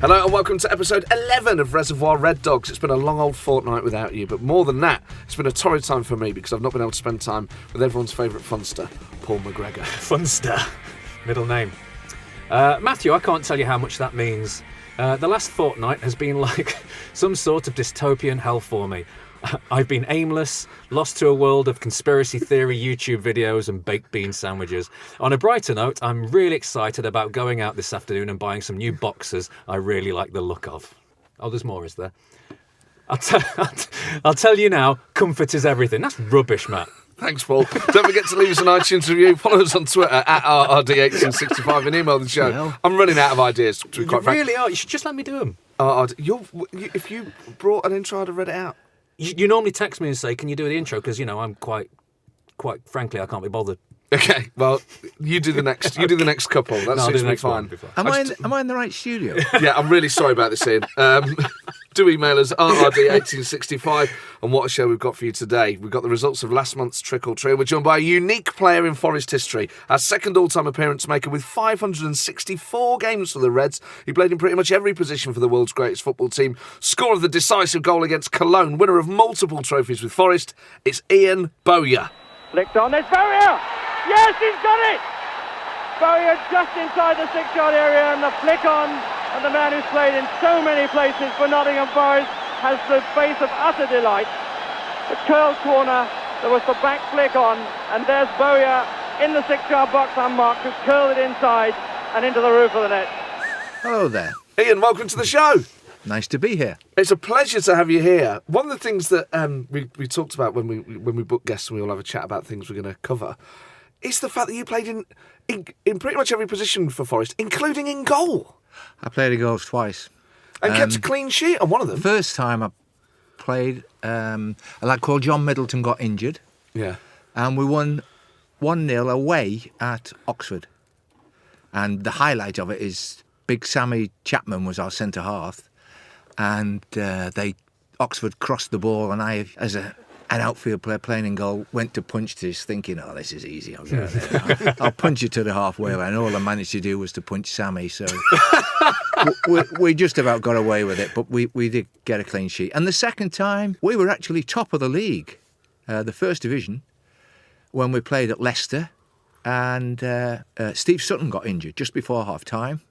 Hello and welcome to episode 11 of Reservoir Red Dogs. It's been a long old fortnight without you, but more than that, it's been a torrid time for me because I've not been able to spend time with everyone's favourite funster, Paul McGregor. Funster. Middle name. Matthew, I can't tell you how much that means. The last fortnight has been like some sort of dystopian hell for me. I've been aimless, lost to a world of conspiracy theory YouTube videos and baked bean sandwiches. On a brighter note, I'm really excited about going out this afternoon and buying some new boxers I really like the look of. Oh, there's more, is there? I'll tell you now, comfort is everything. That's rubbish, Matt. Thanks, Paul. Don't forget to leave us an iTunes review. Follow us on Twitter at RRD1865 and email the show. Well, I'm running out of ideas, to be quite frank. You really are. You should just let me do them. If you brought an intro, I'd have read it out. You normally text me and say, can you do the intro? Because, I'm quite frankly, I can't be bothered. Okay, well, you do the next couple. That suits me fine. Am I in the right studio? Yeah, I'm really sorry about this, Ian. Do email us, RRD1865, and what a show we've got for you today. We've got the results of last month's Trickle Trio. We're joined by a unique player in Forest history, our second all-time appearance maker with 564 games for the Reds. He played in pretty much every position for the world's greatest football team. Scorer of the decisive goal against Cologne, winner of multiple trophies with Forest. It's Ian Bowyer. Flicked on, there's Bowyer! Yes, he's got it! Bowyer just inside the 6-yard area and the flick on, and the man who's played in so many places for Nottingham Forest has the face of utter delight. The curled corner, there was the back flick on, and there's Bowyer in the 6-yard box unmarked, who curled it inside and into the roof of the net. Hello there. Ian, welcome to the show. Nice to be here. It's a pleasure to have you here. One of the things that we talked about when we book guests and we all have a chat about things we're going to cover is the fact that you played in pretty much every position for Forest, including in goal. I played in goals twice. And kept a clean sheet on one of them. The first time I played, a lad called John Middleton got injured. Yeah. And we won 1-0 away at Oxford. And the highlight of it is Big Sammy Chapman was our centre half. And Oxford crossed the ball, and I, as an outfield player playing in goal, went to punch this, thinking, "Oh, this is easy. I'll punch it to the halfway line." And all I managed to do was to punch Sammy. So we just about got away with it, but we did get a clean sheet. And the second time, we were actually top of the league, the first division, when we played at Leicester, and Steve Sutton got injured just before half time.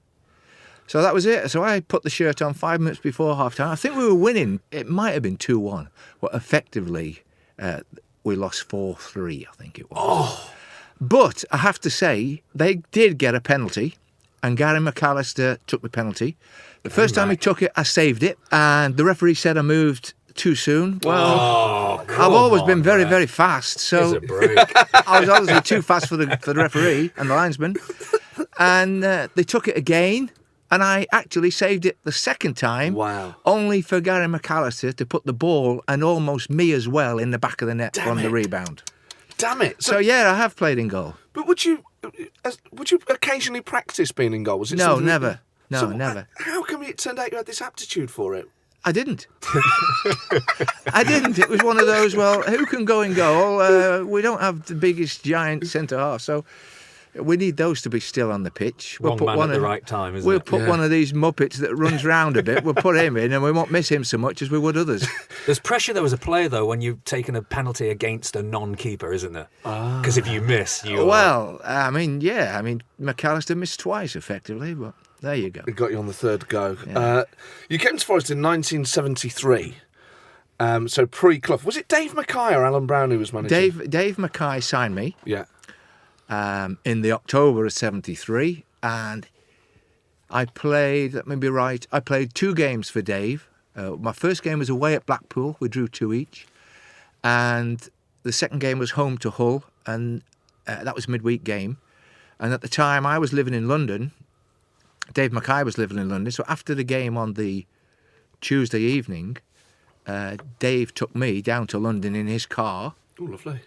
So that was it. So I put the shirt on 5 minutes before half-time. I think we were winning. It might have been 2-1. But effectively, we lost 4-3, I think it was. Oh. But I have to say, they did get a penalty. And Gary McAllister took the penalty. The first time he took it, I saved it. And the referee said I moved too soon. Well, I've always been very, very fast. So I was obviously too fast for the referee and the linesman. And they took it again. And I actually saved it the second time. Wow. Only for Gary McAllister to put the ball, and almost me as well, in the back of the net from the rebound. Damn it. So yeah, I have played in goal. But would you occasionally practice being in goal? Was it No, never. No, so never. How come it turned out you had this aptitude for it? I didn't. I didn't. It was one of those, well, who can go in goal? We don't have the biggest giant centre half, so we need those to be still on the pitch. Wrong man at the right time, isn't it? We'll put one of these muppets that runs round a bit. We'll put him in, and we won't miss him so much as we would others. There's pressure though as a player though when you've taken a penalty against a non-keeper, isn't there? Because if you miss, you. Well, I mean, McAllister missed twice effectively, but there you go. It got you on the third go. Yeah. You came to Forest in 1973. So pre-Clough. Was it Dave Mackay or Alan Brown who was managing? Dave Mackay signed me. Yeah. In the October of 73, and I played, let me be right, I played 2 games for Dave. My first game was away at Blackpool, we drew 2 each, and the second game was home to Hull, and that was a midweek game. And at the time I was living in London, Dave Mackay was living in London, so after the game on the Tuesday evening, Dave took me down to London in his car. Oh, lovely.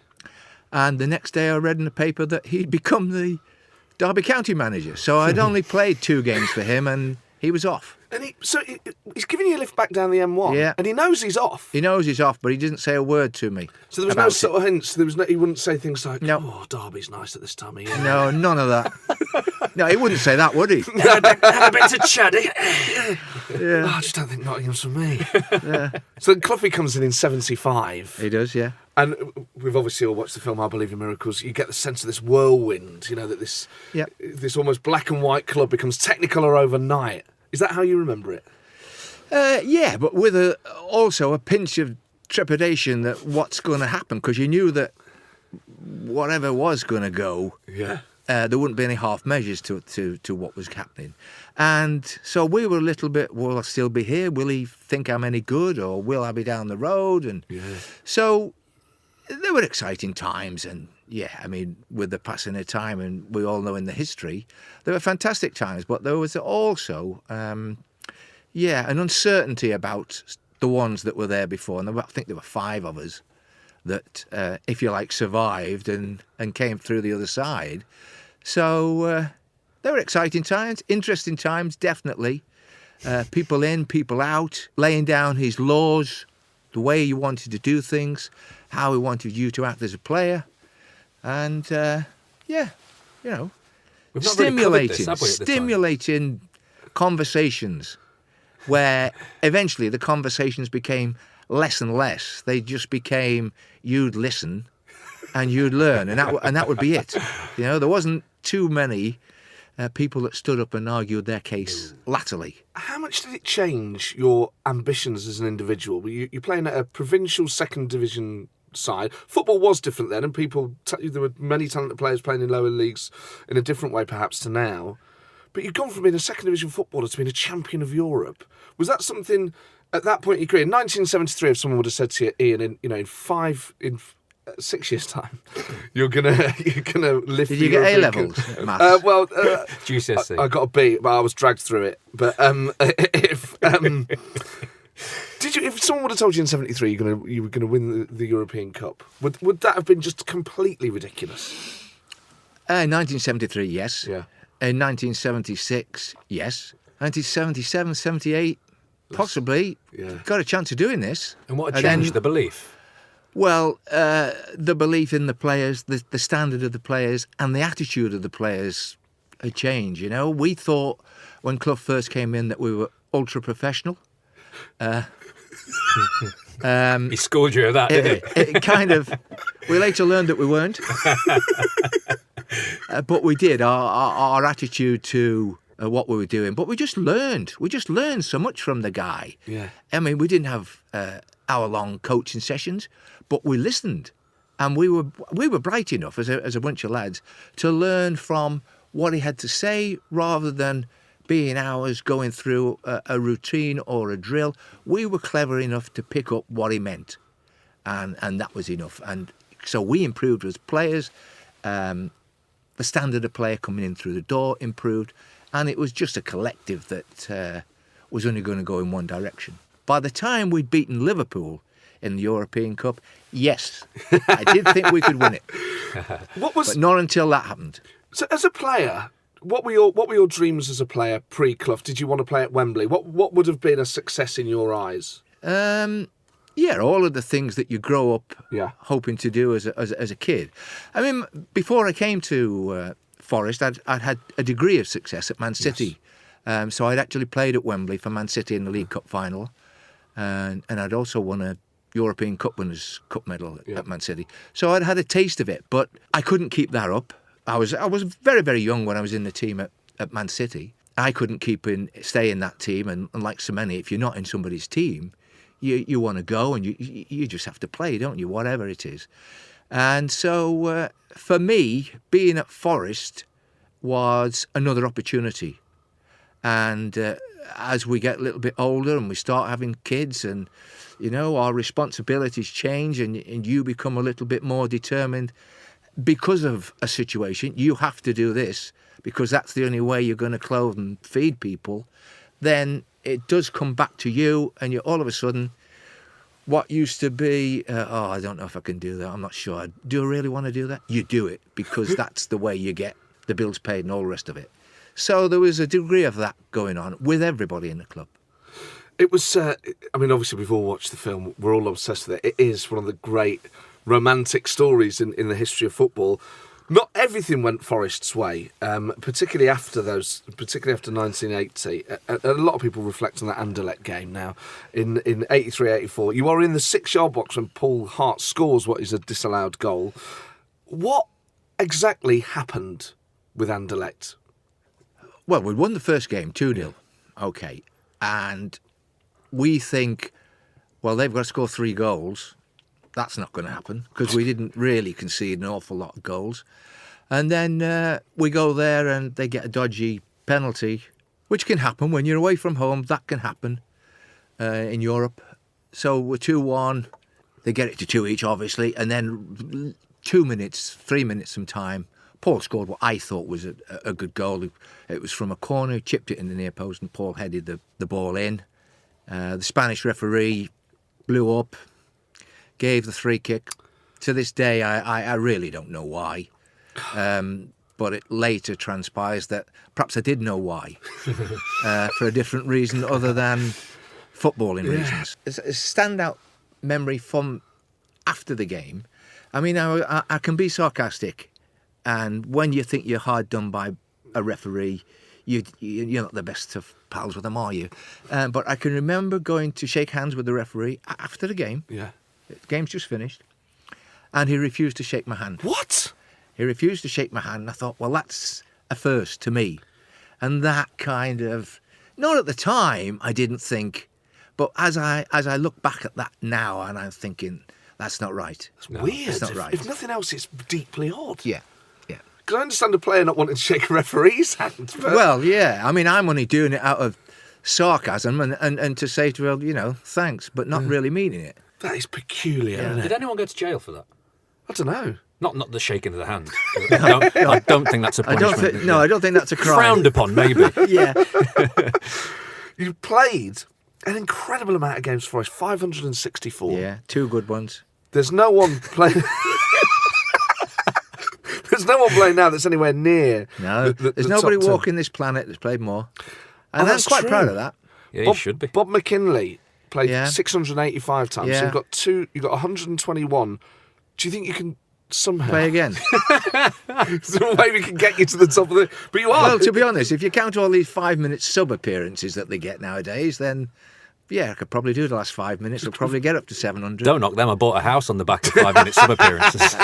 And the next day I read in the paper that he'd become the Derby County manager. So I'd only played 2 games for him, and He was off. And he's giving you a lift back down the M1. Yeah. And he knows he's off. He knows he's off, but he didn't say a word to me. So there was no about subtle hints. He wouldn't say things like, No. "Oh, Derby's nice at this time of year." No, none of that. No, he wouldn't say that, would he? Had a bit to Chaddy. Oh, I just don't think Nottingham's for me. So Cloughie comes in 75. He does, yeah. And we've obviously all watched the film I Believe in Miracles. You get the sense of this whirlwind, that this almost black and white club becomes Technicolor overnight. Is that how you remember it? Yeah, but with also a pinch of trepidation that what's going to happen, because you knew that whatever was going to go, there wouldn't be any half measures to what was happening. And so we were a little bit, will I still be here? Will he think I'm any good? Or will I be down the road? And so there were exciting times. And with the passing of time, and we all know in the history, there were fantastic times. But there was also, an uncertainty about the ones that were there before. And I think there were 5 of us that, if you like, survived and came through the other side. So they were exciting times, interesting times, definitely. People in, people out, laying down his laws, the way he wanted to do things, how he wanted you to act as a player. And, We've not really covered this, have we, at the time? stimulating conversations where eventually the conversations became less and less. They just became, you'd listen and you'd learn, and that would be it. There wasn't too many people that stood up and argued their case latterly. How much did it change your ambitions as an individual? You're playing at a provincial second division side. Football was different then, and there were many talented players playing in lower leagues in a different way perhaps to now. But you've gone from being a second division footballer to being a champion of Europe. Was that something at that point in your career? In 1973, if someone would have said to you, Ian, in 6 years' time, you're gonna lift. Did the you get A European levels Cup. at maths? GCSE. I got a B, but I was dragged through it. But if someone would have told you in 73 you were gonna win the European Cup, would that have been just completely ridiculous? 1973, yes. Yeah. In 1976, yes. 1977, 78, possibly. Yeah. Got a chance of doing this. And what And changed then- the belief? Well, the belief in the players, the standard of the players, and the attitude of the players had changed. We thought when Clough first came in that we were ultra professional. He schooled you of that, didn't he? It kind of. We later learned that we weren't, but we did. Our attitude to what we were doing, but we just learned. We just learned so much from the guy. Yeah. I mean, we didn't have hour-long coaching sessions, but we listened, and we were bright enough as a bunch of lads to learn from what he had to say rather than being hours going through a routine or a drill. We were clever enough to pick up what he meant, and that was enough. And so we improved as players. The standard of player coming in through the door improved, and it was just a collective that was only going to go in one direction. By the time we'd beaten Liverpool in the European Cup, yes, I did think we could win it. But not until that happened. So as a player, what were your dreams as a player pre-Clough? Did you want to play at Wembley? What would have been a success in your eyes? Yeah, all of the things that you grow up hoping to do as a kid. I mean, before I came to Forest, I'd had a degree of success at Man City. Yes. So I'd actually played at Wembley for Man City in the League Cup final. And I'd also won a European Cup Winners' Cup medal at Man City. So I'd had a taste of it, but I couldn't keep that up. I was very, very young when I was in the team at Man City. I couldn't stay in that team, and like so many, if you're not in somebody's team, you want to go and you just have to play, don't you, whatever it is. And so for me, being at Forest was another opportunity. And as we get a little bit older and we start having kids and, our responsibilities change and you become a little bit more determined because of a situation, you have to do this because that's the only way you're going to clothe and feed people, then it does come back to you and you're all of a sudden, what used to be, I don't know if I can do that, I'm not sure. Do I really want to do that? You do it because that's the way you get the bills paid and all the rest of it. So there was a degree of that going on with everybody in the club. It was, obviously we've all watched the film, we're all obsessed with it. It is one of the great romantic stories in the history of football. Not everything went Forest's way, particularly after 1980. A lot of people reflect on that Anderlecht game now. In 83-84, you are in the 6-yard box when Paul Hart scores what is a disallowed goal. What exactly happened with Anderlecht? Well, we won the first game 2-0. Okay. And we think, well, they've got to score 3 goals. That's not going to happen because we didn't really concede an awful lot of goals. And then we go there and they get a dodgy penalty, which can happen when you're away from home. That can happen in Europe. So we're 2-1. They get it to 2 each, obviously. And then 3 minutes some time, Paul scored what I thought was a good goal. It was from a corner, chipped it in the near post, and Paul headed the ball in. The Spanish referee blew up, gave the free kick. To this day, I really don't know why. But it later transpires that perhaps I did know why, for a different reason other than footballing reasons. It's a standout memory from after the game. I mean, I can be sarcastic, and when you think you're hard done by a referee, you're not the best of pals with them, are you? But I can remember going to shake hands with the referee after the game. Yeah. The game's just finished, and he refused to shake my hand. What? He refused to shake my hand, and I thought, well, that's a first to me. And that kind of, not at the time, I didn't think, but as I look back at that now, and I'm thinking, that's not right. It's weird. It's not right. If nothing else, it's deeply odd. Yeah. Because I understand a player not wanting to shake a referee's hand. But... Well, yeah. I mean, I'm only doing it out of sarcasm and to say to her, thanks, but not really meaning it. That is peculiar, isn't it? Did anyone go to jail for that? I don't know. Not the shaking of the hand. I don't think that's a punishment. I don't think that's a crime. Frowned upon, maybe. Yeah. You played an incredible amount of games for Forest, 564. Yeah, 2 good ones. There's no one playing... There's no one playing now that's anywhere near. No, there's there's nobody top 10. walking this planet that's played more. And I'm that's quite true. proud of that. Yeah, you should be. Bob McKinley played Yeah. 685 times. Yeah. So you've got 121. Do you think you can somehow... Play again. Is there a way we can get you to the top of the... But you are. Well, to be honest, if you count all these 5-minute sub-appearances that they get nowadays, then, yeah, I could probably do the last 5 minutes. I'll probably get up to 700. Don't knock them. I bought a house on the back of 5-minute sub-appearances.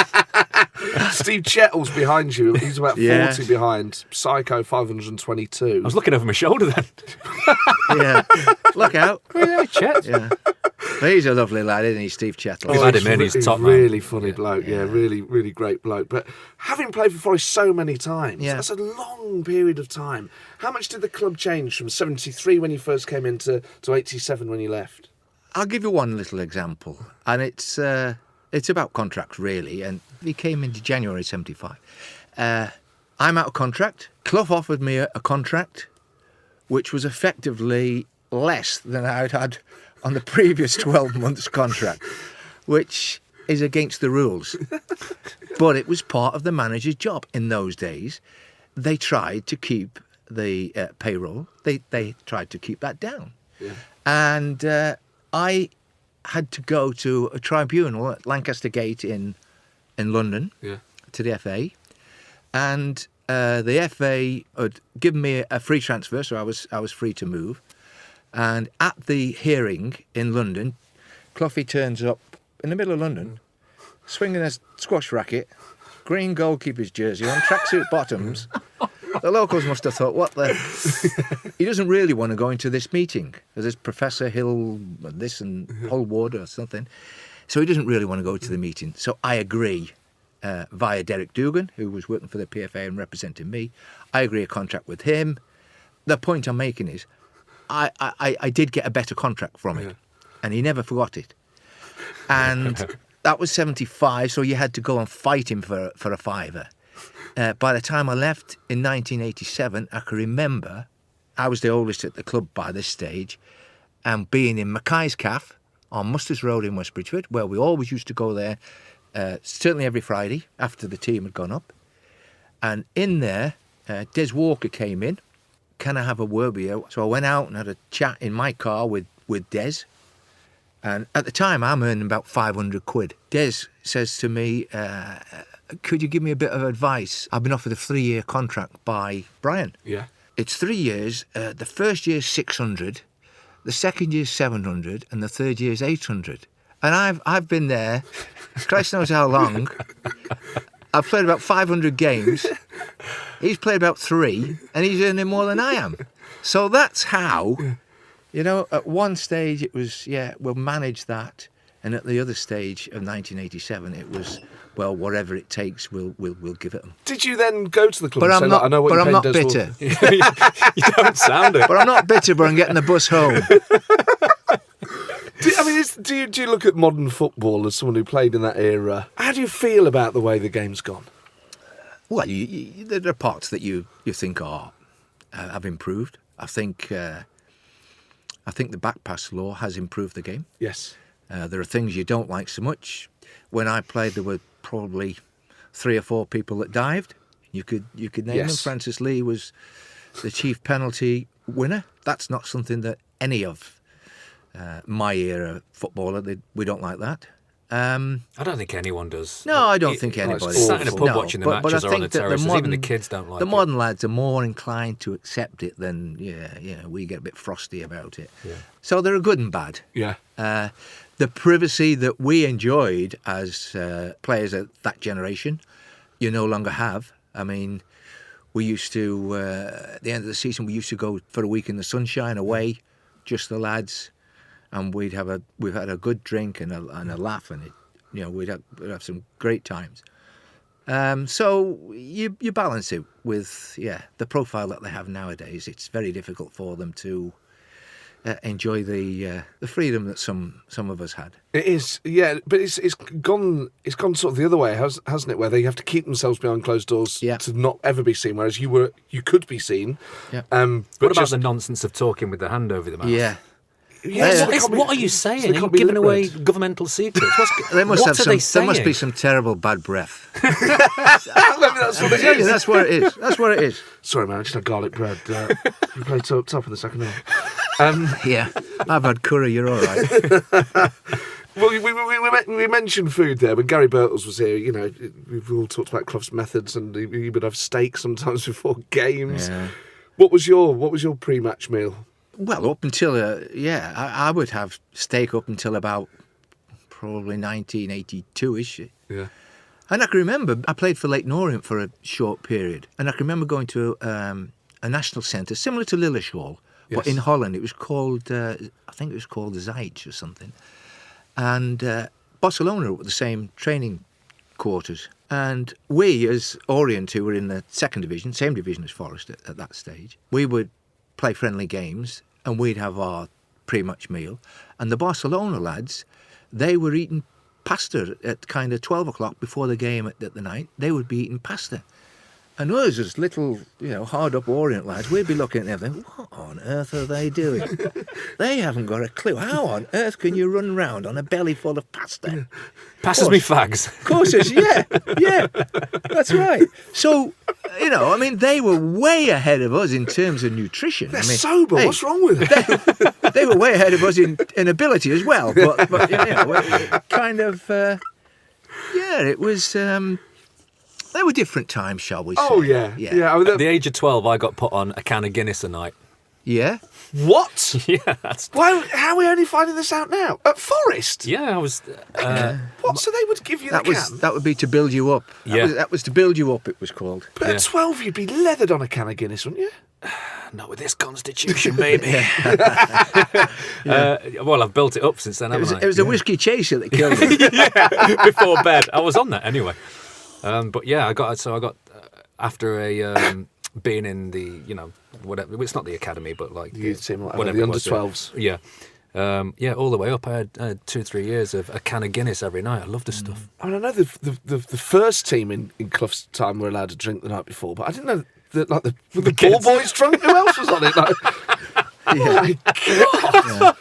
Steve Chettle's behind you. He's about 40 Yeah. behind. Psycho 522. I was looking over my shoulder then. Yeah. Look out. Yeah, Chet. Yeah. But he's a lovely lad, isn't he, Steve Chettle? We've had him in. He's top man. Really funny bloke. Yeah, really, really great bloke. But having played for Forest so many times, Yeah. that's a long period of time. How much did the club change from 73 when you first came in to 87 when you left? I'll give you one little example, and it's about contracts, really, and he came into January 75. I'm out of contract. Clough offered me a contract which was effectively less than I'd had on the previous 12 months contract, which is against the rules. But it was part of the manager's job in those days. They tried to keep the payroll. They tried to keep that down. Yeah. And I had to go to a tribunal at Lancaster Gate in London, Yeah. to the FA, and the FA had given me a free transfer, so I was free to move. And at the hearing in London, Cloughie turns up in the middle of London, swinging a squash racket, green goalkeeper's jersey on, tracksuit bottoms. The locals must have thought, what the... He doesn't really want to go into this meeting. There's Professor Hill, this and Holwood or something. So he doesn't really want to go to the meeting. So I agree, via Derek Dugan, who was working for the PFA and representing me. I agree a contract with him. The point I'm making is, I did get a better contract from it. And he never forgot it. And that was 75, so you had to go and fight him for a fiver. By the time I left in 1987, I can remember I was the oldest at the club by this stage, and being in Mackay's Caff on Musters Road in West Bridgford, where we always used to go there, certainly every Friday after the team had gone up. And in there, Des Walker came in. Can I have a word with you? So I went out and had a chat in my car with Des. And at the time, I'm earning about 500 quid. Des says to me, could you give me a bit of advice? I've been offered a 3-year contract by Brian. Yeah. It's 3 years. The first year's 600, the second year's 700, and the third year's 800. And I've been there, Christ knows how long. I've played about 500 games. He's played about 3, and he's earning more than I am. So that's how, at one stage it was, we'll manage that. And at the other stage of 1987, it was, well, whatever it takes, we'll give it them. Did you then go to the club But and I'm say, not, "Look, I know what but you I'm paid not Des bitter. Walker"? You don't sound it. But I'm not bitter, but I'm getting the bus home. Do you look at modern football as someone who played in that era? How do you feel about the way the game's gone? Well, there are parts that you think have improved. I think the back pass law has improved the game. Yes. There are things you don't like so much. When I played, there were probably 3 or 4 people that dived. You could name them. Francis Lee was the chief penalty winner. That's not something that any of my era footballer, we don't like that. I don't think anyone does. No, I don't think anybody. Sat in a pub No, watching the but matches I or on the think that terraces. Even the kids don't like the it. modern lads are more inclined to accept it than we get a bit frosty about it. Yeah. So there are good and bad. Yeah. The privacy that we enjoyed as players of that generation, you no longer have. I mean, we used to at the end of the season we used to go for a week in the sunshine away, just the lads. And we've had a good drink and a laugh, and we'd have some great times. So you balance it with the profile that they have nowadays. It's very difficult for them to enjoy the freedom that some of us had. It is, but it's gone sort of the other way, hasn't it? Where they have to keep themselves behind closed doors to not ever be seen, whereas you could be seen. Yeah. But what about the nonsense of talking with the hand over the mouth? Yeah. What are you saying? So Are you giving away governmental secrets? They must what have are they there must be saying? some terrible bad breath. Maybe that's what it is. That's what it is. That's what it is. Sorry, man, I just had garlic bread. You played top in the second half. Yeah, I've had curry. You're all right. Well, we mentioned food there. When Gary Birtles was here, we've all talked about Clough's methods, and he would have steak sometimes before games. Yeah. What was your pre-match meal? Well, up until I would have steak up until about probably 1982-ish. Yeah. And I can remember I played for Leyton Orient for a short period, and I can remember going to a national centre similar to Lilleshall, but in Holland. It was called I think it was called the Zeitz or something, and Barcelona were the same training quarters. And we, as Orient, who were in the second division, same division as Forest at that stage, we would play friendly games, and we'd have our pre-match meal. And the Barcelona lads, they were eating pasta at kind of 12 o'clock before the game at the night. They would be eating pasta. And us, as little, hard-up Orient lads, we'd be looking at them thinking, what on earth are they doing? They haven't got a clue. How on earth can you run round on a belly full of pasta? Passes me fags. Of course, yeah, that's right. So, they were way ahead of us in terms of nutrition. They're sober. What's wrong with them? They were way ahead of us in ability as well. But kind of, it was. They were different times, shall we say? Oh yeah. At the age of 12, I got put on a can of Guinness a night. Yeah. What? Yeah, that's... Why? How are we only finding this out now? At Forest? Yeah, I was... What? So they would give you the can? That would be to build you up. That was to build you up, it was called. But at 12, you'd be leathered on a can of Guinness, wouldn't you? Not with this constitution, baby. Well, I've built it up since then, haven't I? It was a whiskey chaser that killed me. Before bed. I was on that anyway. But yeah, I got after a being in the whatever. It's not the academy, but like Youth team, whatever the it under was, 12s. Yeah, all the way up. I had 2-3 years of a can of Guinness every night. I loved the stuff. I mean, I know the first team in Clough's time were allowed to drink the night before, but I didn't know that the ball kids. boys drunk. Who else was on it? Like, oh my God!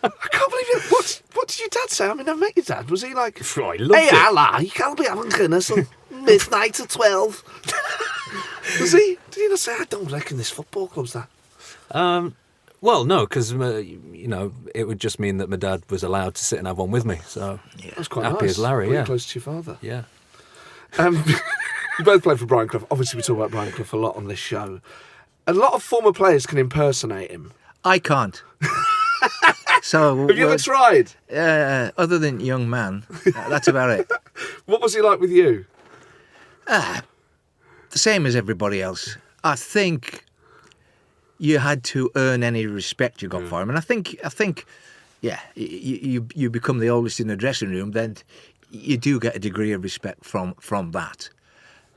I can't believe it. What did your dad say? I mean, I met your dad. Was he like, Oh, I loved "Hey, it. Allah, you can't be having Guinness on midnight at 12." Was he? Did he not say, I don't reckon this football club's that? Well, no, because it would just mean that my dad was allowed to sit and have one with me. So That's quite happy nice. as Larry, Pretty yeah. close to your father. Yeah. You both played for Brian Clough. Obviously, we talk about Brian Clough a lot on this show. A lot of former players can impersonate him. I can't. So Have you ever tried? Other than young man, that's about it. What was he like with you? The same as everybody else. I think you had to earn any respect you got for him, and I think, yeah, you become the oldest in the dressing room, then you do get a degree of respect from that.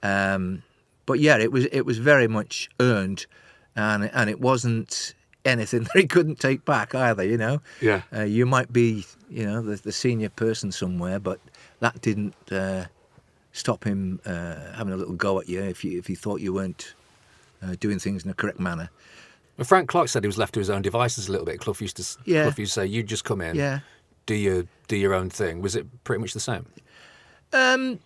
But yeah, it was very much earned, and it wasn't anything that he couldn't take back either. Yeah. You might be, the senior person somewhere, but that didn't stop him having a little go at you if he thought you weren't doing things in the correct manner. Well, Frank Clark said he was left to his own devices a little bit. Clough used to say, "You just come in, do your own thing." Was it pretty much the same? Or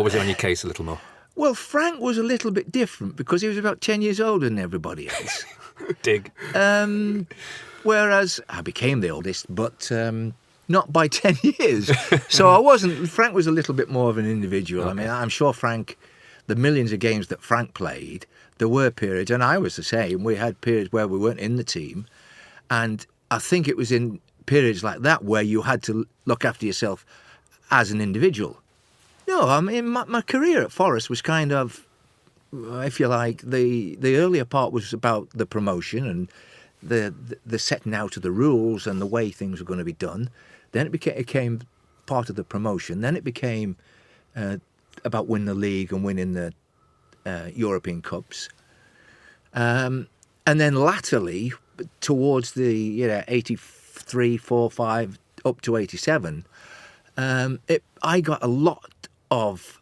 was it on your case a little more? Well, Frank was a little bit different because he was about 10 years older than everybody else. Dig. Whereas I became the oldest, but not by 10 years. So I wasn't. Frank was a little bit more of an individual. Okay. I mean, I'm sure Frank, the millions of games that Frank played, there were periods, and I was the same. We had periods where we weren't in the team, and I think it was in periods like that where you had to look after yourself as an individual. No, I mean, my career at Forest was kind of, if you like, the earlier part was about the promotion and the setting out of the rules and the way things were going to be done. Then it became part of the promotion. Then it became about winning the league and winning the European Cups. And then latterly, towards the 83, 4, 5, up to 87, I got a lot of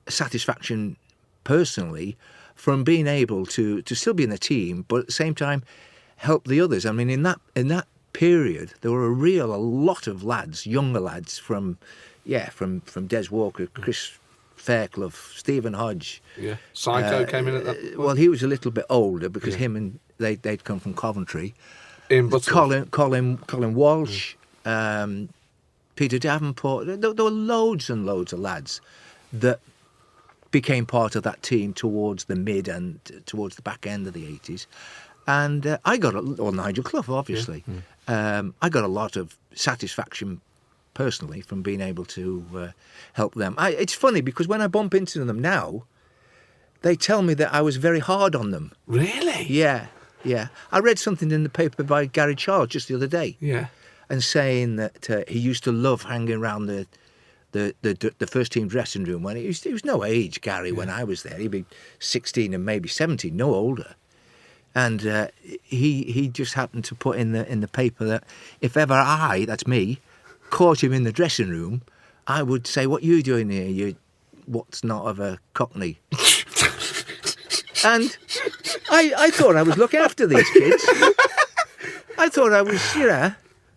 satisfaction personally from being able to still be in the team, but at the same time help the others. I mean, in that period, there were a lot of lads, younger lads from Des Walker, Chris Fairclough, Stephen Hodge. Yeah, Psycho came in at that point. Well, he was a little bit older because him and they'd come from Coventry. In Butterworth. Colin Walsh, Peter Davenport. There were loads and loads of lads that became part of that team towards the mid and towards the back end of the 80s. And I got Nigel Clough, obviously. Yeah. I got a lot of satisfaction personally from being able to help them. It's funny because when I bump into them now, they tell me that I was very hard on them. Really? Yeah. I read something in the paper by Gary Charles just the other day. Yeah. And saying that he used to love hanging around the first team dressing room when he was no age, Gary, when I was there. He'd be 16 and maybe 17, no older. And he just happened to put in the paper that if ever that's me, caught him in the dressing room, I would say, "What are you doing here? You what's not of a Cockney?" And I thought I was looking after these kids. I thought I was,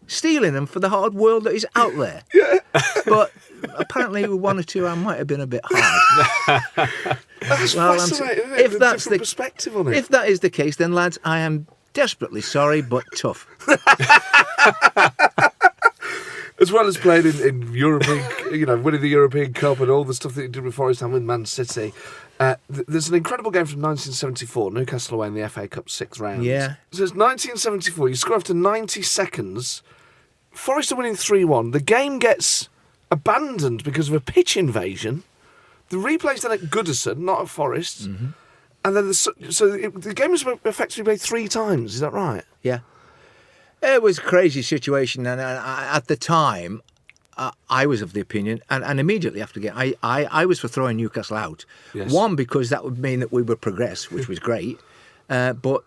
stealing them for the hard world that is out there. Yeah. But apparently with one or two I might have been a bit hard. That's fascinating, isn't it? If that's the perspective on it. If that is the case, then lads, I am desperately sorry, but tough. As well as playing in European, winning the European Cup and all the stuff that you did with Forest and with Man City, there's an incredible game from 1974, Newcastle away in the FA Cup 6th round. Yeah. So it's 1974, you score after 90 seconds, Forest are winning 3-1, the game gets abandoned because of a pitch invasion, the replay's done at Goodison, not at Forest, and then the game was effectively played 3 times, is that right? Yeah. It was a crazy situation, and at the time, I was of the opinion, and immediately after the game, I was for throwing Newcastle out. Yes. One, because that would mean that we would progress, which was great, but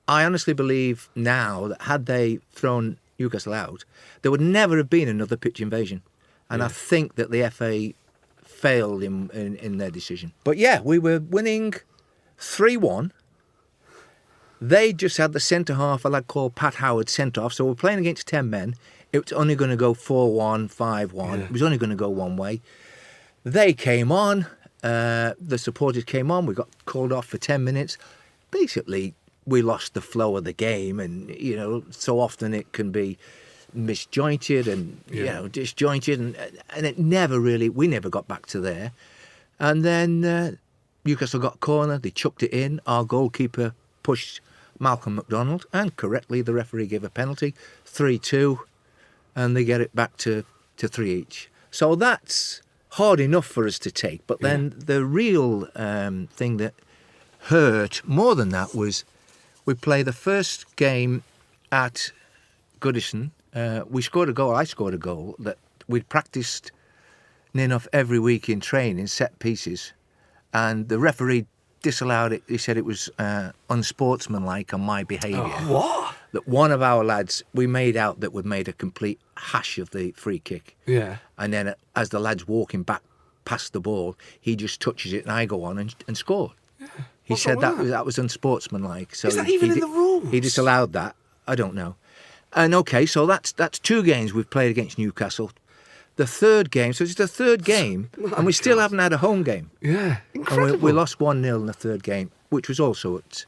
I honestly believe now that had they thrown Newcastle out, there would never have been another pitch invasion, and I think that the FA failed in their decision. But yeah, we were winning 3-1. They just had the centre-half, a lad called Pat Howard, centre-off. So we're playing against 10 men. It was only going to go 4-1, 5-1. Yeah. It was only going to go one way. They came on. the supporters came on. We got called off for 10 minutes. Basically, we lost the flow of the game, and so often it can be misjointed and disjointed, and it never really. We never got back to there. And then Newcastle got a corner. They chucked it in. Our goalkeeper pushed Malcolm McDonald, and correctly the referee gave a penalty, 3-2, and they get it back to 3 each. So that's hard enough for us to take. But then the real thing that hurt more than that was we played the first game at Goodison. We scored a goal. I scored a goal that we'd practiced near enough every week in training, set pieces, and the referee disallowed it. He said it was unsportsmanlike on my behaviour. What? That one of our lads, we made out that we'd made a complete hash of the free kick. Yeah. And then as the lad's walking back past the ball, he just touches it and I go on and score. Yeah. He said that was unsportsmanlike. So is that even in the rules? He disallowed that. I don't know. And okay, so that's 2 games we've played against Newcastle. The third game, so it's the third game, and we still haven't had a home game. Yeah, incredible. And we lost 1-0 in the third game, which was also at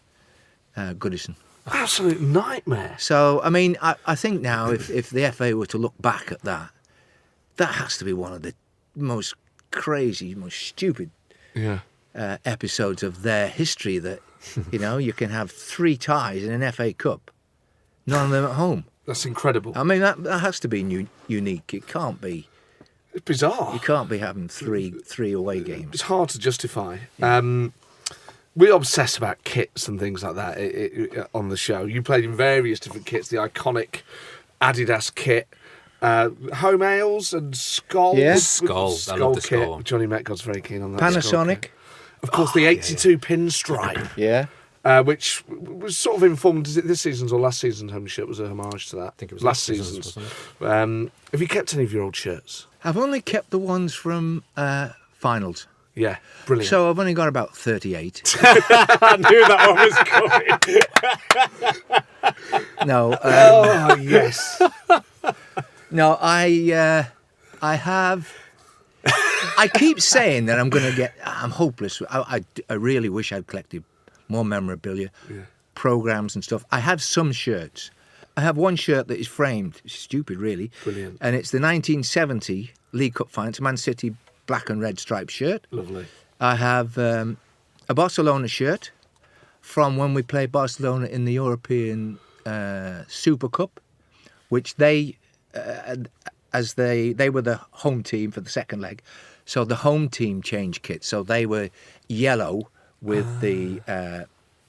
Goodison. Absolute nightmare. So, I mean, I think now if the FA were to look back at that has to be one of the most crazy, most stupid episodes of their history, that, you can have 3 ties in an FA Cup, none of them at home. That's incredible. I mean, that has to be unique. It can't be. It's bizarre. You can't be having three away games. It's hard to justify. We obsess about kits and things like that on the show. You played in various different kits, the iconic Adidas kit, home ales and Skull. Yeah. Skull. I love the kit. Skull. Johnny Metcalf's very keen on that. Panasonic. Of course, the 82 pinstripe. Yeah. Which was sort of informed, is it this season's or last season's home shirt was a homage to that? I think it was last season's, season's. wasn't it? Have you kept any of your old shirts? I've only kept the ones from finals. Yeah, brilliant. So I've only got about 38. I knew that one was coming. No. Oh, yes. No, I have. I keep saying that I'm hopeless. I really wish I'd collected more memorabilia, programs and stuff. I have some shirts. I have one shirt that is framed. It's stupid, really. Brilliant. And it's the 1970 League Cup final. It's a Man City black and red striped shirt. Lovely. I have a Barcelona shirt from when we played Barcelona in the European Super Cup, which they were the home team for the second leg. So the home team changed kit. So they were yellow with the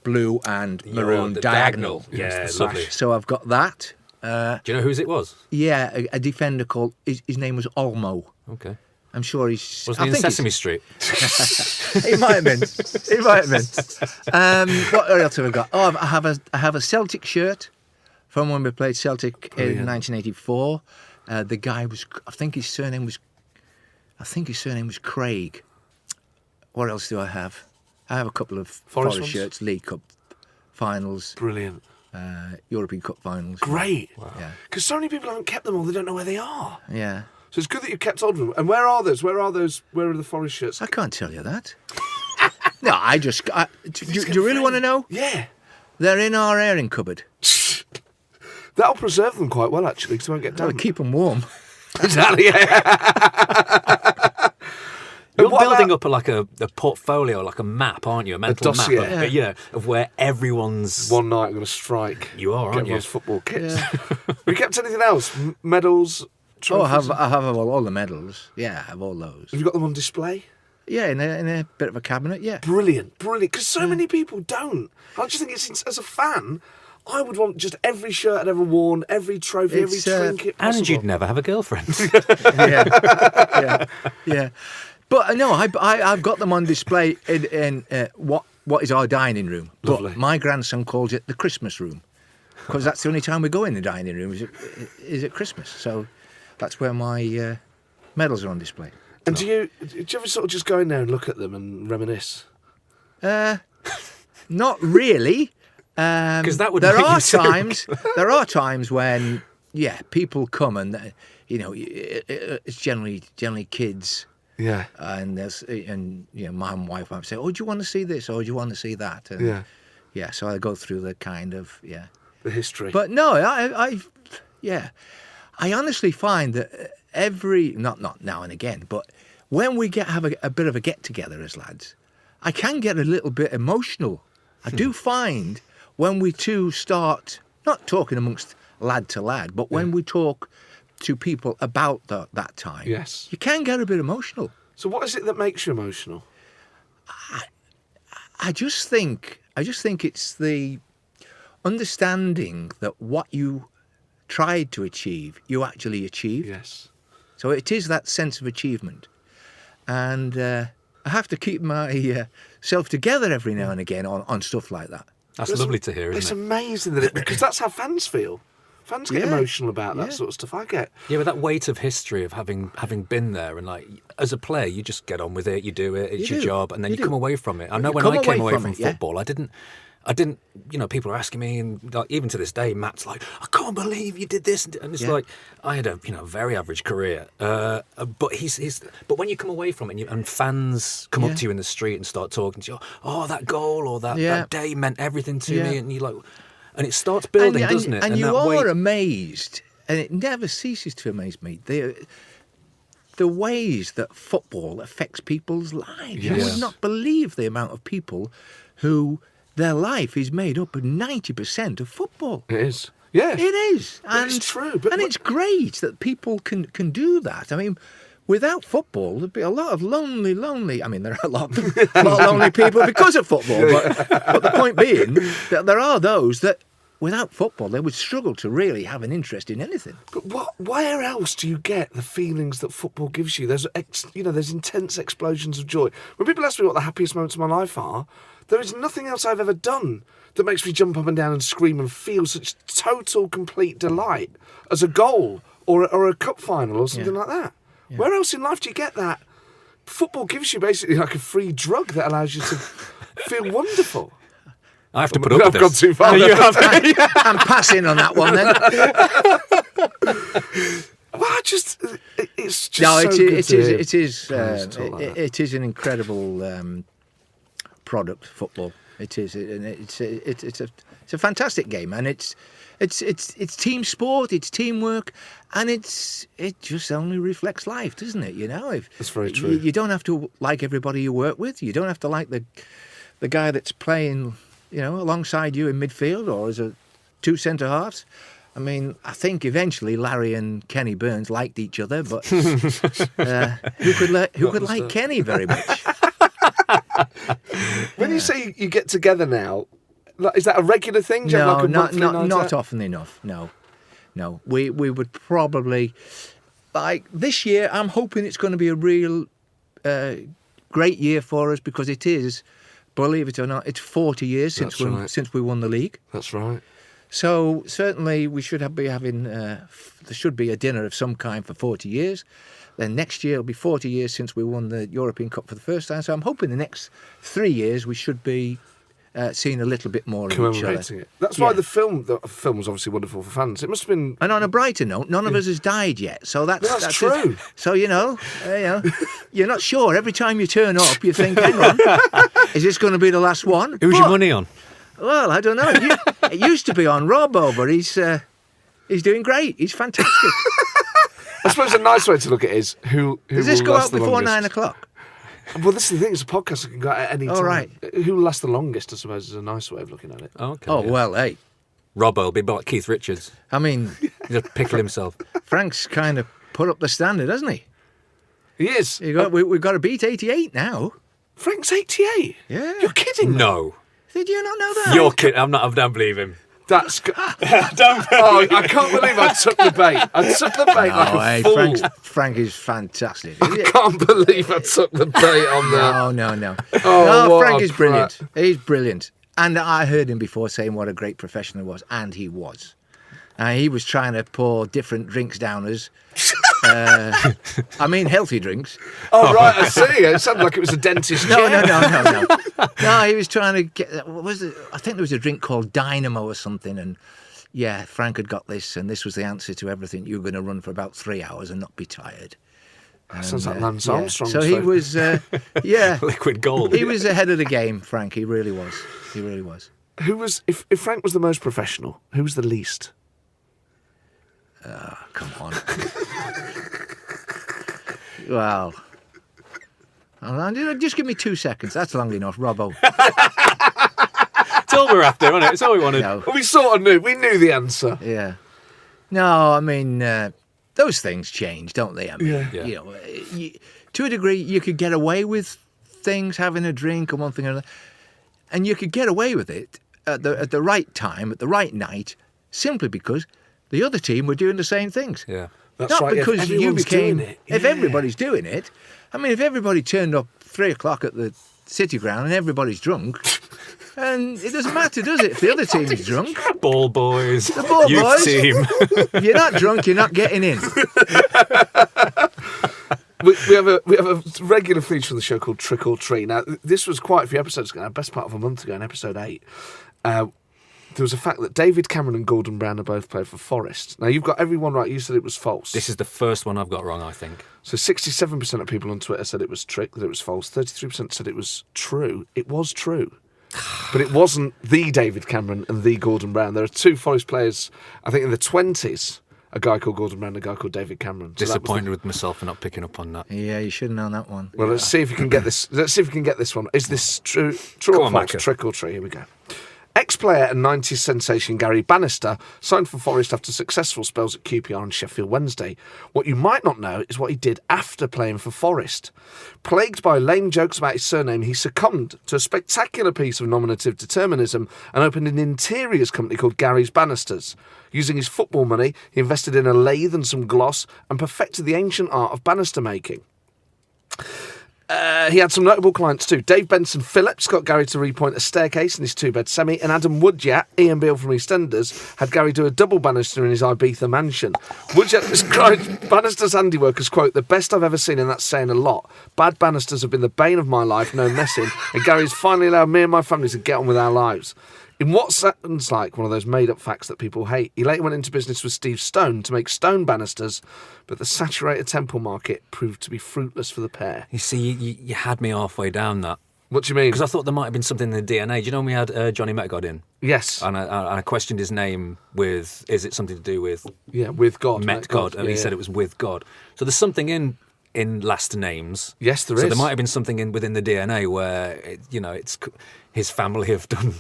blue and maroon the diagonal. Yeah, lovely. So I've got that. Do you know whose it was? Yeah, a defender called, his name was Olmo. Okay. I'm sure he's... Wasn't he in Sesame Street? He might have been. He might have been. What else have I got? Oh, I have a Celtic shirt from when we played Celtic in 1984. The guy was... I think his surname was Craig. What else do I have? I have a couple of Forest shirts, League Cup finals. Brilliant. European Cup finals. Great. Wow. Yeah. Because so many people haven't kept them all, they don't know where they are. Yeah. So it's good that you've kept hold of them. And where are those? Where are the Forest shirts? I can't tell you that. No, do you really want to know? Yeah. They're in our airing cupboard. That'll preserve them quite well, actually, because they won't get That'll damp. keep them warm. Exactly, yeah. You're What building about- up a portfolio, like a map, aren't you? A mental dossier. map, of where everyone's... One night I'm going to strike. You are, Get aren't you? everyone's football kits. Have you kept anything else? Medals? Oh, I Trophies? have all the medals. Yeah, I have all those. Have you got them on display? Yeah, in a bit of a cabinet, yeah. Brilliant. Because so many people don't. I just think as a fan, I would want just every shirt I'd ever worn, every trophy, every It's, trinket possible. And you'd never have a girlfriend. Yeah. But no, I've got them on display in what is our dining room. Lovely. But my grandson calls it the Christmas room, because that's the only time we go in the dining room is at Christmas. So that's where my medals are on display. And do you ever sort of just go in there and look at them and reminisce? Not really. 'Cause that would there make are you sick. there are times when people come and it's generally kids Yeah. And my wife might say, "Oh, do you want to see this? Or do you want to see that?" And Yeah. so I go through the kind of The history. But no, I honestly find that not now and again, but when we have a bit of a get together as lads, I can get a little bit emotional. I do find when we two start not talking amongst lad to lad, but when we talk to people about that time, Yes. you can get a bit emotional. So what is it that makes you emotional? I just think it's the understanding that what you tried to achieve, you actually achieved. Yes. So it is that sense of achievement. And I have to keep my self together every now and again on stuff like that. That's lovely to hear, It's isn't it? amazing that because that's how fans feel. Fans get emotional about that sort of stuff. I get. Yeah, with that weight of history of having been there, and like as a player, you just get on with it, you do it, it's your job, and then you come away from it. I know when I came away from football, I didn't. People are asking me, and like, even to this day, Matt's like, "I can't believe you did this," and it's like I had a very average career, but but when you come away from it, and fans come up to you in the street and start talking to you, "Oh, that goal or that day meant everything to me," and you like. And it starts building, doesn't it? And you are amazed, and it never ceases to amaze me, the ways that football affects people's lives. Yes. You would not believe the amount of people who their life is made up of 90% of football. It is. Yeah. It is. And it's true. And it's great that people can do that. I mean, without football, there'd be a lot of lonely. I mean, there are a lot of lonely people because of football. But the point being that there are those that, without football, they would struggle to really have an interest in anything. But where else do you get the feelings that football gives you? There's intense explosions of joy. When people ask me what the happiest moments of my life are, there is nothing else I've ever done that makes me jump up and down and scream and feel such total, complete delight as a goal or a cup final or something like that. Yeah. Where else in life do you get that? Football gives you basically like a free drug that allows you to feel wonderful. I have to put up with this. I've gone too far. I'm passing on that one then. Well, it's just no, so it is an incredible product, football. It is, and it's a fantastic game, and it's team sport, it's teamwork, and it just only reflects life, doesn't it? You know, that's very true. You don't have to like everybody you work with. You don't have to like the guy that's playing, alongside you in midfield or as two centre halves. I mean, I think eventually Larry and Kenny Burns liked each other, but who could like Kenny very much? When you say you get together now, is that a regular thing? Do you have like a monthly night not out? often enough. No. We would probably, like this year. I'm hoping it's going to be a real great year for us because it is. Believe it or not, it's 40 years since we won the league. That's right. So certainly we should be having. There should be a dinner of some kind for 40 years. Then next year it'll be 40 years since we won the European Cup for the first time. So I'm hoping the next 3 years we should be seeing a little bit more of each other. It. That's why the film was obviously wonderful for fans. It must have been. And on a brighter note, none of us has died yet. So that's true. It. So you're not sure. Every time you turn up, you think, "Hang on, is this going to be the last one?" Who's your money on? Well, I don't know. It used to be on Robbo, but he's doing great. He's fantastic. I suppose a nice way to look at it is who Does this will go last out the before longest? 9 o'clock? Well, this is the thing. It's a podcast that can go at any time. Right. Who will last the longest, I suppose, is a nice way of looking at it. Okay. Oh, well, hey. Robbo will be like Keith Richards. I mean, He'll just pickle himself. Frank's kind of put up the standard, hasn't he? He is. We've got to beat 88 now. Frank's 88? Yeah. You're kidding me? No. Did you not know that? You're kidding. I don't believe him. That's... I can't believe I took the bait. I took the bait like a fool. Frank is fantastic. I can't believe I took the bait on that. No. Oh, no, Frank is crap. brilliant. He's brilliant. And I heard him before saying what a great professional he was, and he was. He was trying to pour different drinks down us. I mean, healthy drinks. Oh, right, I see. It sounded like it was a dentist No. chair. No, he was trying to get. What was it? I think there was a drink called Dynamo or something, and yeah, Frank had got this, and this was the answer to everything. You were going to run for about 3 hours and not be tired. Sounds like Lance Armstrong. So he was, Liquid gold. he was ahead of the game, Frank. He really was. He really was. Who was, if Frank was the most professional, who was the least? Come on. Well, just give me 2 seconds. That's long enough, Robbo. It's all we're after, isn't it? It's all we wanted. No. Well, we sort of knew. We knew the answer. Yeah. No, I mean, those things change, don't they? I mean, Yeah. you know, to a degree, you could get away with things, having a drink and one thing or another, and you could get away with it at the right time, at the right night, simply because the other team were doing the same things. Yeah. That's Not right. because if you everyone's became. doing it. If Yeah. everybody's doing it, I mean, if everybody turned up 3 o'clock at the City Ground and everybody's drunk, and it doesn't matter, does it? If the other team's drunk, Ball boys. the ball Youth boys. team. If you're not drunk, you're not getting in. We have a regular feature on the show called Trick or Treat. Now, this was quite a few episodes ago, best part of a month ago, in episode 8. There was a fact that David Cameron and Gordon Brown are both played for Forest. Now, you've got everyone right. You said it was false. This is the first one I've got wrong, I think. So 67% of people on Twitter said it was trick, that it was false. 33% said it was true. It was true. But it wasn't the David Cameron and the Gordon Brown. There are two Forest players, I think in the 20s, a guy called Gordon Brown and a guy called David Cameron. So Disappointed with myself for not picking up on that. Yeah, you should have known that one. Well, let's see if you can get this. Let's see if we can get this one. Is this true Go or on, false? Macca. Trick or treat? Here we go. Ex-player and 90s sensation Gary Bannister signed for Forest after successful spells at QPR and Sheffield Wednesday. What you might not know is what he did after playing for Forest. Plagued by lame jokes about his surname, he succumbed to a spectacular piece of nominative determinism and opened an interiors company called Gary's Bannisters. Using his football money, he invested in a lathe and some gloss and perfected the ancient art of banister making. He had some notable clients too. Dave Benson Phillips got Gary to repoint a staircase in his two-bed semi, and Adam Woodyat, Ian Beale from EastEnders, had Gary do a double banister in his Ibiza mansion. Woodyat described Bannister's handiwork as, quote, the best I've ever seen, and that's saying a lot. Bad banisters have been the bane of my life, no messing, and Gary's finally allowed me and my family to get on with our lives. In what sounds like one of those made-up facts that people hate, he later went into business with Steve Stone to make stone banisters, but the saturated Temple market proved to be fruitless for the pair. You see, you had me halfway down that. What do you mean? Because I thought there might have been something in the DNA. Do you know when we had Johnny Metcod in? Yes. And I questioned his name with, is it something to do with Yeah, with God. Metcod? And he said it was with God. So there's something in last names. Yes, there so is. there might have been something within the DNA where, it's his family have done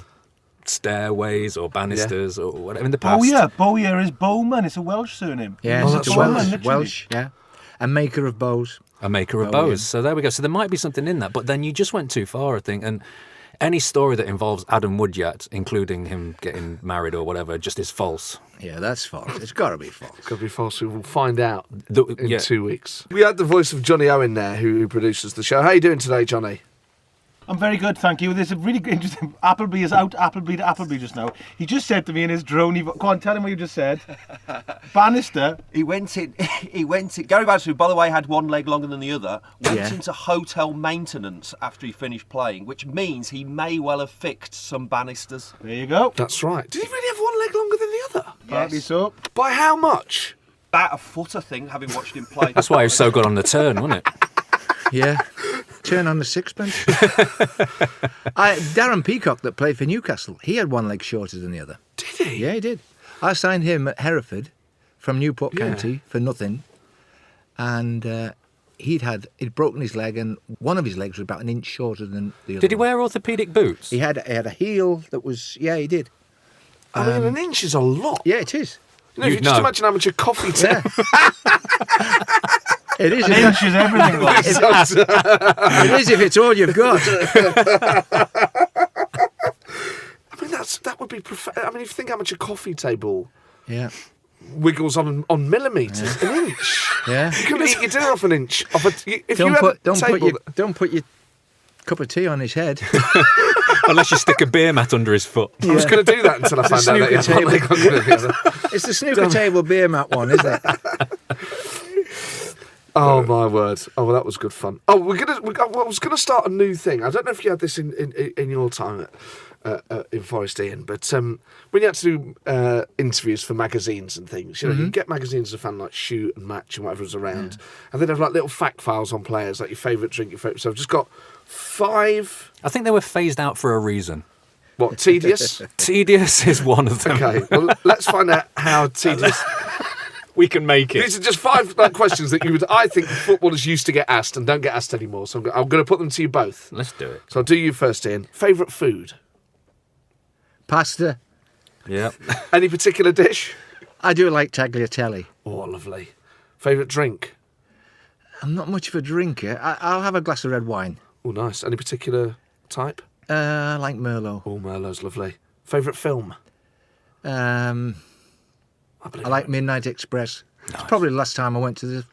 stairways or banisters or whatever in the past. Bowyer is Bowman. It's a Welsh surname. Yeah, Oh, it's that's a right. Welsh, Literally. Welsh, yeah. A maker of bows. A maker of Bowyer. bows. So there we go. So there might be something in that. But then you just went too far, I think. And any story that involves Adam Woodyat, including him getting married or whatever, just is false. Yeah, that's false. It's got to be false. Could be false. We will find out in Yeah. 2 weeks. We had the voice of Johnny Owen there, who produces the show. How are you doing today, Johnny? I'm very good, thank you. There's a really interesting. Appleby is out. Appleby just now. He just said to me in his drone. Go on, tell him what you just said. Bannister. He went in. Gary Bannister, who, by the way, had one leg longer than the other, went Yeah. into hotel maintenance after he finished playing, which means he may well have fixed some banisters. There you go. That's right. Did he really have one leg longer than the other? Apparently so. By how much? About a foot, I think, having watched him play. That's why he was so good on the turn, wasn't it? Yeah. Turn on the sixpence. Darren Peacock, that played for Newcastle, he had one leg shorter than the other. Did he? Yeah, he did. I signed him at Hereford from Newport Yeah. County for nothing. And he'd broken his leg, and one of his legs was about an inch shorter than the other. Did he one. wear orthopaedic boots? He had a heel that was, yeah, he did. I mean, an inch is a lot. Yeah, it is. You know, if you You'd just know. imagine how much a coffee Yeah. It is. An inch is everything. Like. It is if it's all you've got. I mean, that would be. I mean, if you think how much a coffee table Yeah, wiggles on millimetres, an inch. yeah. You couldn't eat your dinner off an inch. If you had a table Don't put your cup of tea on his head. Unless you stick a beer mat under his foot. I was going to do that until I found out that he had one leg longer than the other. It's the snooker table beer mat one, isn't it? Oh my word! Oh, well, that was good fun. Oh, I was gonna start a new thing. I don't know if you had this in your time. in Forest, Ian, but when you had to do interviews for magazines and things, you know, you get magazines as a fan like Shoot and Match and whatever was around, and they'd have like little fact files on players, like your favourite drink, your favourite. So I've just got 5. I think they were phased out for a reason. What, tedious? Tedious is one of them. Okay, well, let's find out how tedious. We can make it. These are just 5 questions that I think footballers used to get asked and don't get asked anymore. So I'm going to put them to you both. Let's do it. So I'll do you first, Ian. Favourite food? Pasta. Yeah. Any particular dish? I do like tagliatelle. Oh, lovely. Favourite drink? I'm not much of a drinker. I'll have a glass of red wine. Oh, nice. Any particular type? I like Merlot. Oh, Merlot's lovely. Favourite film? I like Midnight Express. Nice. It's probably the last time I went to the...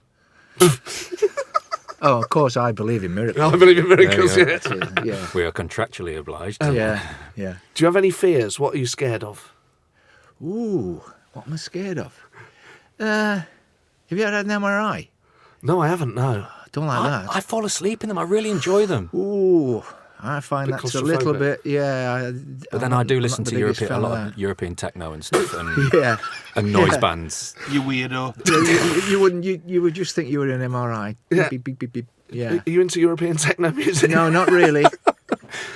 Oh, of course, I believe in miracles. I believe in miracles, Yeah, yeah. that's it, yeah. We are contractually obliged. Yeah. Do you have any fears? What are you scared of? Ooh, what am I scared of? Have you ever had an MRI? No, I haven't, no. Don't like that. I fall asleep in them. I really enjoy them. Ooh, I find Bit that's a little claustrophobic. bit, yeah. But then I do listen to a lot of European techno and stuff and, Yeah. and noise Yeah. bands. You weirdo. You wouldn't. You would just think you were in an MRI. Yeah. Beep, beep, beep, beep. Yeah. Are you into European techno music? No, not really.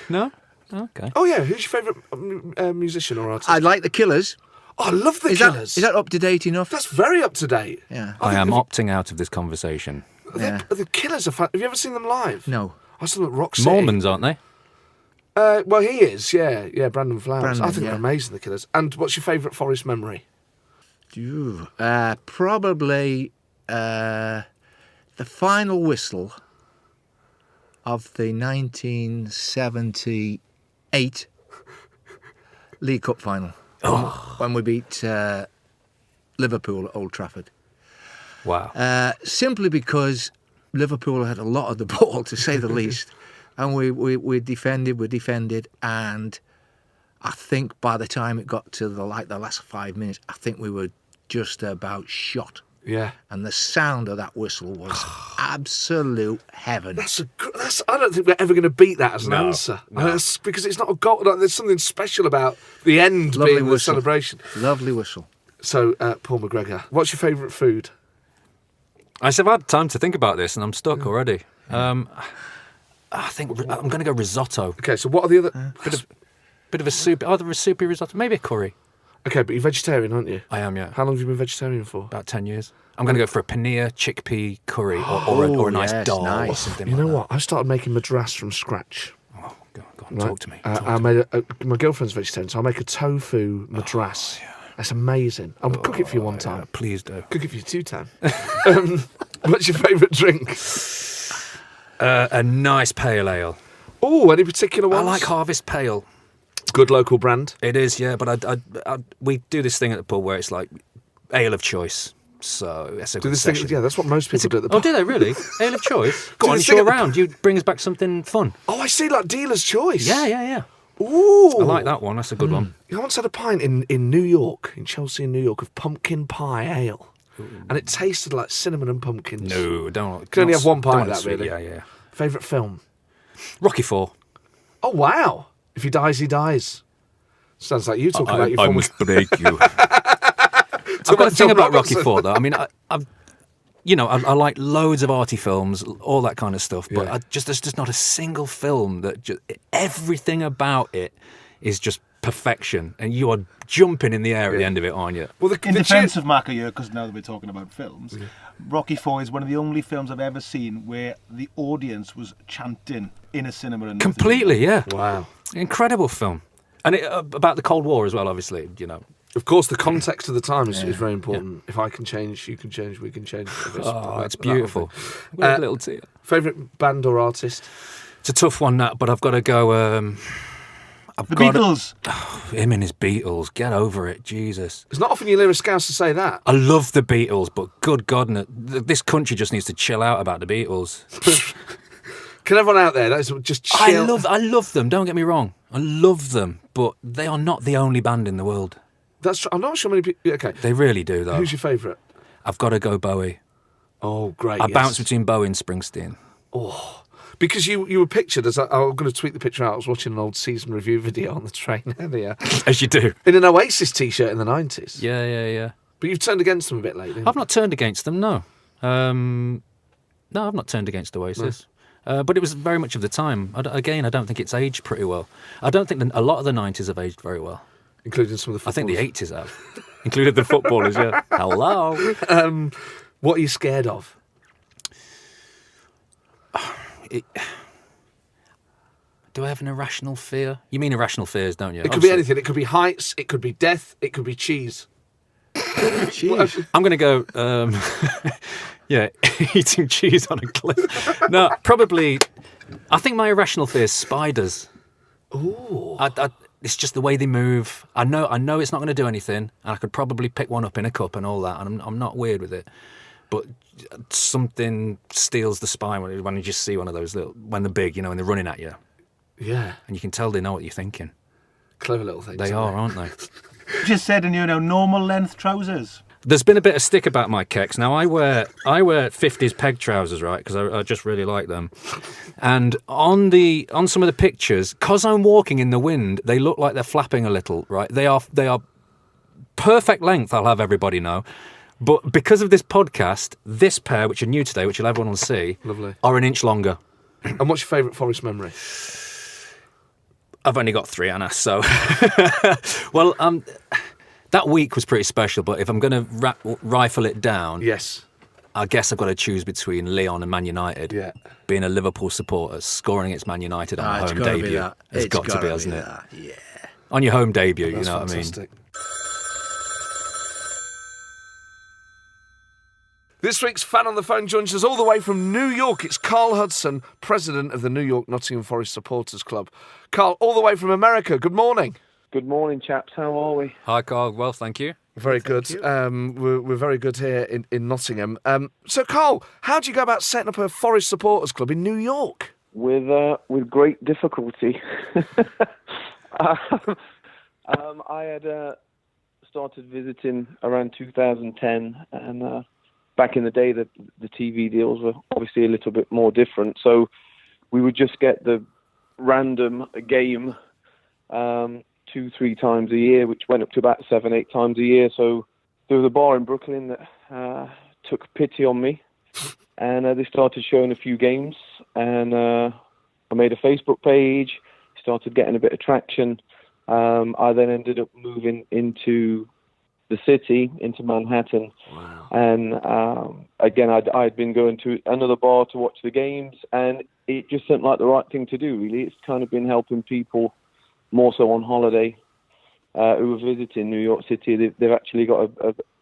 No? Okay. Oh, yeah. Who's your favourite musician or artist? I like the Killers. Oh, I love the Is Killers. that up to date enough? That's very up to date. Yeah. I am opting out of this conversation. Yeah. The Killers are fun. Have you ever seen them live? No. I saw them at Rock City. Mormons, aren't they? Well, he is, yeah, Brandon Flowers. Brandon, I think yeah. they're amazing, the Killers. And what's your favourite Forest memory? Ooh, probably the final whistle of the 1978 League Cup final. When we beat Liverpool at Old Trafford. Wow. Simply because Liverpool had a lot of the ball, to say the least. And we defended, and I think by the time it got to the last 5 minutes, I think we were just about shot. Yeah. And the sound of that whistle was absolute heaven. I don't think we're ever going to beat that as an No, answer. no. I mean, that's because it's not a goal. Like, there's something special about the end Lovely being the whistle. celebration. Lovely whistle. So, Paul McGregor, what's your favourite food? I said I've had time to think about this and I'm stuck already. I think I'm going to go risotto. Okay, so what are the other... Bit of a soup, either a soupy risotto, maybe a curry. Okay, but you're vegetarian, aren't you? I am, yeah. How long have you been vegetarian for? About 10 years. I'm going to go for a paneer chickpea curry or a nice yes, dal or nice. something You like know that. what? I started making madras from scratch. Oh, go on, Right? talk to me. I made my girlfriend's vegetarian, so I'll make a tofu madras. That's amazing. I'll cook it for you one time. Please do. Cook it for you 2 times. What's your favourite drink? A nice pale ale. Oh, any particular I ones? like Harvest Pale. Good local brand. It is, yeah, but we do this thing at the pub where it's like ale of choice. So that's a Do good this thing, session. yeah, that's what most people do at the Oh, pub. do they really? Ale of choice? Go Do on, this it's thing your at the round. You bring us back something fun. Oh, I see, like dealer's choice. Yeah. Ooh. I like that one. That's a good one. I once had a pint in New York, in Chelsea in New York, of pumpkin pie ale. And it tasted like cinnamon and pumpkins. No, don't. Can only not- have one pint don't of want that, sweet. really. Yeah. Favourite film? Rocky IV. Oh, wow. If he dies, he dies. Sounds like you talking about your film. break you. I've got a thing about Rocky IV, though. I mean, I like loads of arty films, all that kind of stuff, but Yeah. there's just not a single film that everything about it is just perfection, and you are jumping in the air at the end of it, aren't you? Well, In defence of Maka here, because now that we're talking about films, Rocky IV is one of the only films I've ever seen where the audience was chanting in a cinema. And Completely, yeah. Wow. Incredible film. And about the Cold War as well, obviously, Of course, the context of the time is very important. If I can change, you can change, we can change. Oh, it's beautiful. I've got a little tear. Favourite band or artist? It's a tough one, that, but I've got to go... The Beatles. Him and his Beatles. Get over it, Jesus. It's not often you hear a Scouse to say that. I love the Beatles, but good God, this country just needs to chill out about the Beatles. Can everyone out there just chill? I love them, don't get me wrong. I love them, but they are not the only band in the world. That's true. I'm not sure many people... Okay. They really do, though. Who's your favourite? I've got to go Bowie. Oh, great. I yes. bounce between Bowie and Springsteen. Oh, Because you were pictured as, I'm going to tweet the picture out, I was watching an old season review video on the train earlier. As you do. In an Oasis t-shirt in the 90s. Yeah. But you've turned against them a bit lately. I've not turned against them, no. No, I've not turned against Oasis. No. But it was very much of the time. I don't think it's aged pretty well. I don't think a lot of the 90s have aged very well. Including some of the I footballers. think the 80s have. Included the footballers, yeah. Hello. What are you scared of? Do I have an irrational fear? You mean irrational fears, don't you? It could be anything. It could be heights. It could be death. It could be cheese. Jeez. I'm going to go, eating cheese on a cliff. No, probably, I think my irrational fear is spiders. Ooh. It's just the way they move. I know it's not going to do anything, and I could probably pick one up in a cup and all that, and I'm not weird with it. But something steals the spine when you just see one of those when they're big, and they're running at you. Yeah. And you can tell they know what you're thinking. Clever little things. They aren't they? You just said in normal length trousers. There's been a bit of stick about my kecks. Now I wear 50s peg trousers, right? Because I just really like them. And on some of the pictures, because I'm walking in the wind, they look like they're flapping a little, right? They are perfect length. I'll have everybody know. But because of this podcast, this pair, which are new today, which everyone will see, Lovely. Are an inch longer. And what's your favourite Forest memory? I've only got 3, Anna, so... Well, that week was pretty special, but if I'm going to rifle it down... Yes. I guess I've got to choose between Lyon and Man United. Yeah. Being a Liverpool supporter, scoring against Man United on my home debut. It's got to be, hasn't it? Yeah. On your home debut, That's you know fantastic. what I mean? This week's fan on the phone joins us all the way from New York. It's Carl Hudson, president of the New York Nottingham Forest Supporters Club. Carl, all the way from America. Good morning. Good morning, chaps. How are we? Hi, Carl. Well, thank you. Very good. We're very good here in Nottingham. So, Carl, how do you go about setting up a Forest Supporters Club in New York? With great difficulty. I had started visiting around 2010, and back in the day, the TV deals were obviously a little bit more different. So we would just get the random game 2-3 times a year, which went up to about 7-8 times a year. So there was a bar in Brooklyn that took pity on me, and they started showing a few games. And I made a Facebook page, started getting a bit of traction. I then ended up moving into the city, into Manhattan. Wow. And again, I'd been going to another bar to watch the games, and it just seemed like the right thing to do, really. It's kind of been helping people more so on holiday who are visiting New York City. They've actually got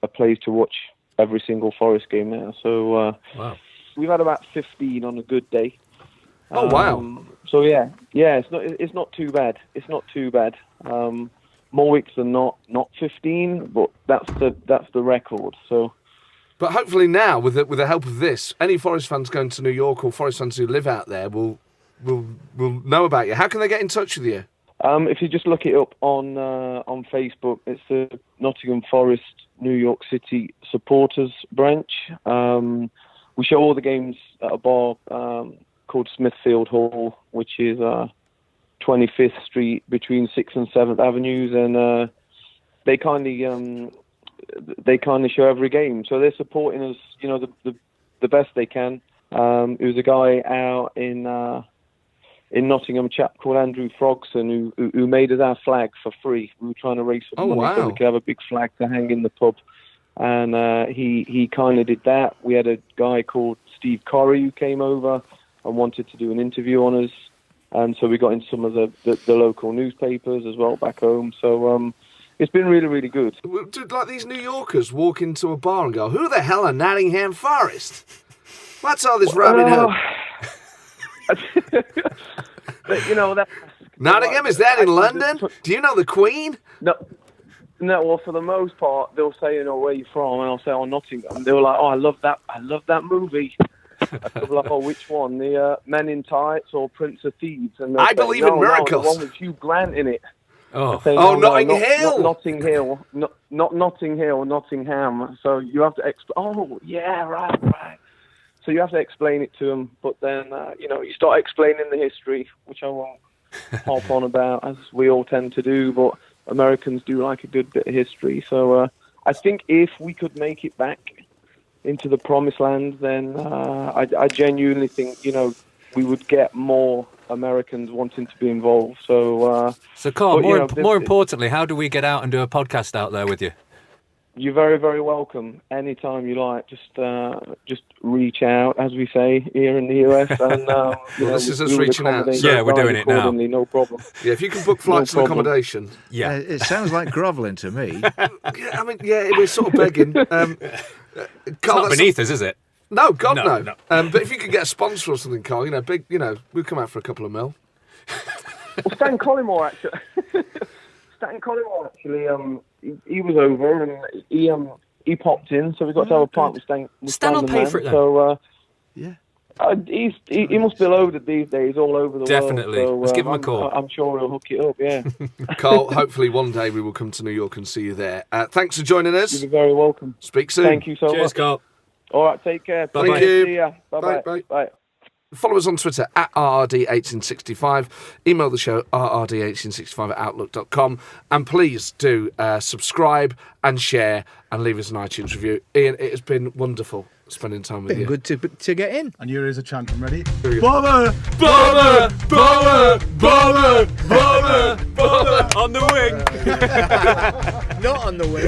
a place to watch every single Forest game now. So we've had about 15 on a good day. Oh, wow. So yeah, it's not too bad. It's not too bad. More weeks than not 15, but that's the record. So, but hopefully now, with the help of this, any Forest fans going to New York or Forest fans who live out there will know about you. How can they get in touch with you? If you just look it up on Facebook, it's the Nottingham Forest New York City Supporters Branch. We show all the games at a bar called Smithfield Hall, which is 25th Street between 6th and 7th Avenues, and they kindly show every game. So they're supporting us, the best they can. There was a guy out in Nottingham, a chap called Andrew Frogson, who made us our flag for free. We were trying to raise some money so we could have a big flag to hang in the pub, and he kindly did that. We had a guy called Steve Corrie who came over and wanted to do an interview on us. And so we got into some of the local newspapers as well back home. So it's been really, really good. Do like these New Yorkers walk into a bar and go, "Who the hell are Nottingham Forest? What's all this Robin Hood?" That Nottingham, is that in London? Do you know the Queen? No. Well, for the most part, they'll say, "Where are you from?" And I'll say, "Oh, Nottingham." They were like, "Oh, I love that movie." I was like, "Oh, which one? The Men in Tights or Prince of Thieves?" And I believe in miracles. No, the one with Hugh Grant in it. Oh, say, Notting Hill. Not Notting Hill. Not Notting Hill, Nottingham. So you have to explain. Oh, yeah, right. So you have to explain it to them, but then, you start explaining the history, which I won't harp on about, as we all tend to do, but Americans do like a good bit of history. So I think if we could make it back into the promised land, then I genuinely think, we would get more Americans wanting to be involved. So, Carl, more importantly, how do we get out and do a podcast out there with you? You're very, very welcome. Anytime you like, just reach out, as we say here in the US. And this is us reaching out. Yeah, we're doing it now. No problem. Yeah, if you can book flights and accommodation. Yeah, it sounds like grovelling to me. We're sort of begging. Carl, it's not beneath us, is it? No, God, no. No. But if you could get a sponsor or something, Carl, we'll come out for a couple of mil. Well, Stan Collymore, actually, he was over and he popped in, so we got to have a pint with Stan. Stan will pay for it then. So, Yeah. He must be loaded these days all over the Definitely. world. So, Let's give him a call. I'm sure he'll hook it up, yeah. Carl, hopefully one day we will come to New York and see you there. Thanks for joining us. You're very welcome. Speak soon. Thank you so much. Cheers, Carl. All right, take care. Bye-bye. Thank you. See ya. Bye-bye. Bye. Bye. Follow us on Twitter at RRD1865. Email the show rrd1865@outlook.com. And please do subscribe and share and leave us an iTunes review. Ian, it has been wonderful spending time with you. Good to get in. And here is a chant. I'm ready. Bomber! Bomber! Bomber! Bomber! Bomber! Bomber! On the wing. Not on the way.